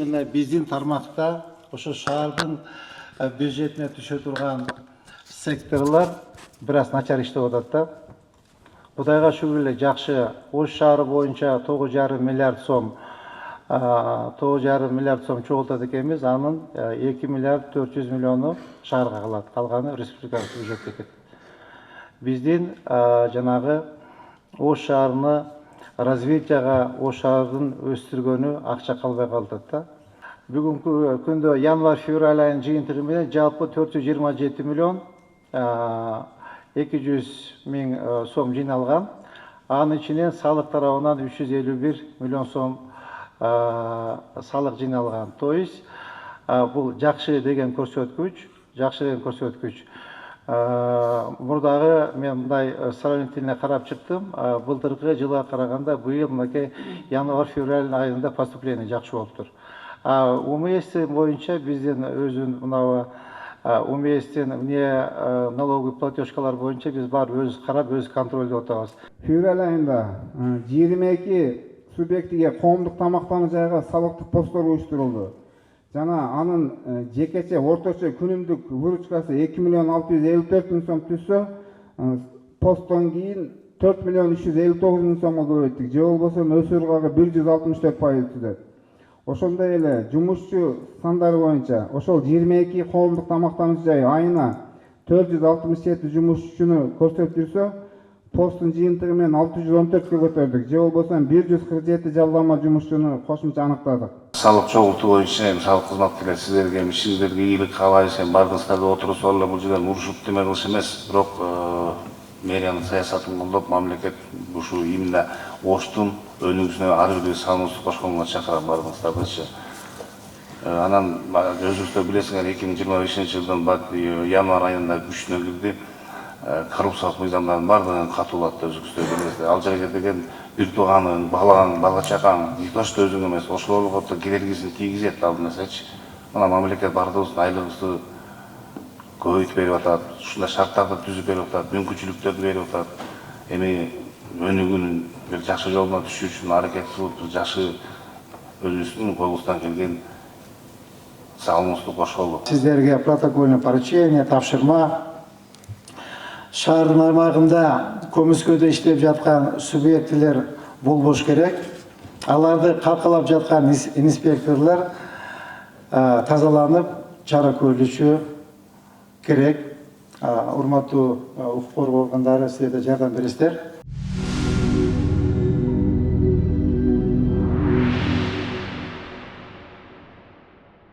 мына биздин тармакта ошо шаардын бюджетине түшө турган секторлар бир аз начар иштеп атат да. Кудайга шүгүр эле жакшы. Ош шаары боюнча 9,5 миллиард сом 9,5 миллиард сом чогултат экенбиз. Анын 2 миллиард 400 миллиону шаарга калат. Калганы республикалык бюджетке кетет. Биздин жанагы Ош шаарыны развитияга, Ош шаардын өстүргөнү акча калбай калды да. Бүгүнкү күндө январь-февраль айынын жыйынтыгы менен жалпы 427 миллион 200 миң сом жыйналган. Анын ичинен салык тарабынан 351 миллион сом салык жыйналган. То есть бул жакшы деген көрсөткүч. Мурдагы мен мындай сравнительно карап чыктым. Былтыркы жылга караганда быйыл мынакей январь-февраль айында поступление жакшы болуптур. УМС боюнча биздин өзүн мынабы УМСтин налоговый платежкалар боюнча биз баары өзүбүз карап, өзүбүз контролдоп атабыз. Февраль айында 22 субъектиге коомдук тамактануу жайга салыктык посттор уюштурулду. Жана анын жекече орточо күнүмдүк выручкасы 2 миллион 654 миң сом түшсө, посттон кийин 4 миллион 359 миң сомго көбөйттүк. Же болбосо өсүү ыргагы 164% түзөт. Ошондой эле жумушчу сандары боюнча ошол 22 коомдук тамактануучу жай айына 467 жумушчуну көрсөтүп жүрсө, посттун жыйынтыгы менен 614 көтөрдүк. Же болбосо 147 жалдама жумушчуну кошумча аныктадык. Салык чогултуу боюнча салык кызматкерлер сиздерге ишиңиздерге ийгилик каалайбыз. Бардыгыңыздарда отурусуп эле бул жерден урушуп деме кылыш эмес, бирок мэриянын саясатын колдоп, мамлекет ушу именно Оштун өнүгүүсүнө ар бир салымыңызды кошконго чакырам бардыгыңыздарды. Анан өзүңүздөр билесиңер, 2025 жылдын январь айында күчүнө кирди. Коррупциялык мыйзамдардын бардыгын катуулатты, өзүңүздөр билесиздер. Ал жерге деген бир тууганың, балаң, бала чакаң, никтошто өзүң эмес, ошолорго да кедергисин тийгизет ал нерсечи. Мына мамлекет бардыгыбыздын айлыгыбызды көбөйтүп берип атат, ушундай шарттарды түзүп берип атат, мүмкүнчүлүктөрдү берип атат. Эми өнүгүүнүн бир жакшы жолуна түшүү үчүн аракет кылып, жакшы өзүбүздүн колубуздан келген салымыбызды кошколу. Сиздерге протокольное поручение, тапшырма. Шаардын аймагында көмүскөдө иштеп жаткан субъектилер болбош керек. Аларды калкалап жаткан инспекторлор тазаланып, чара көрүлүшү керек. Урматтуу укук коргоо органдары, силер да жардам бересиздер.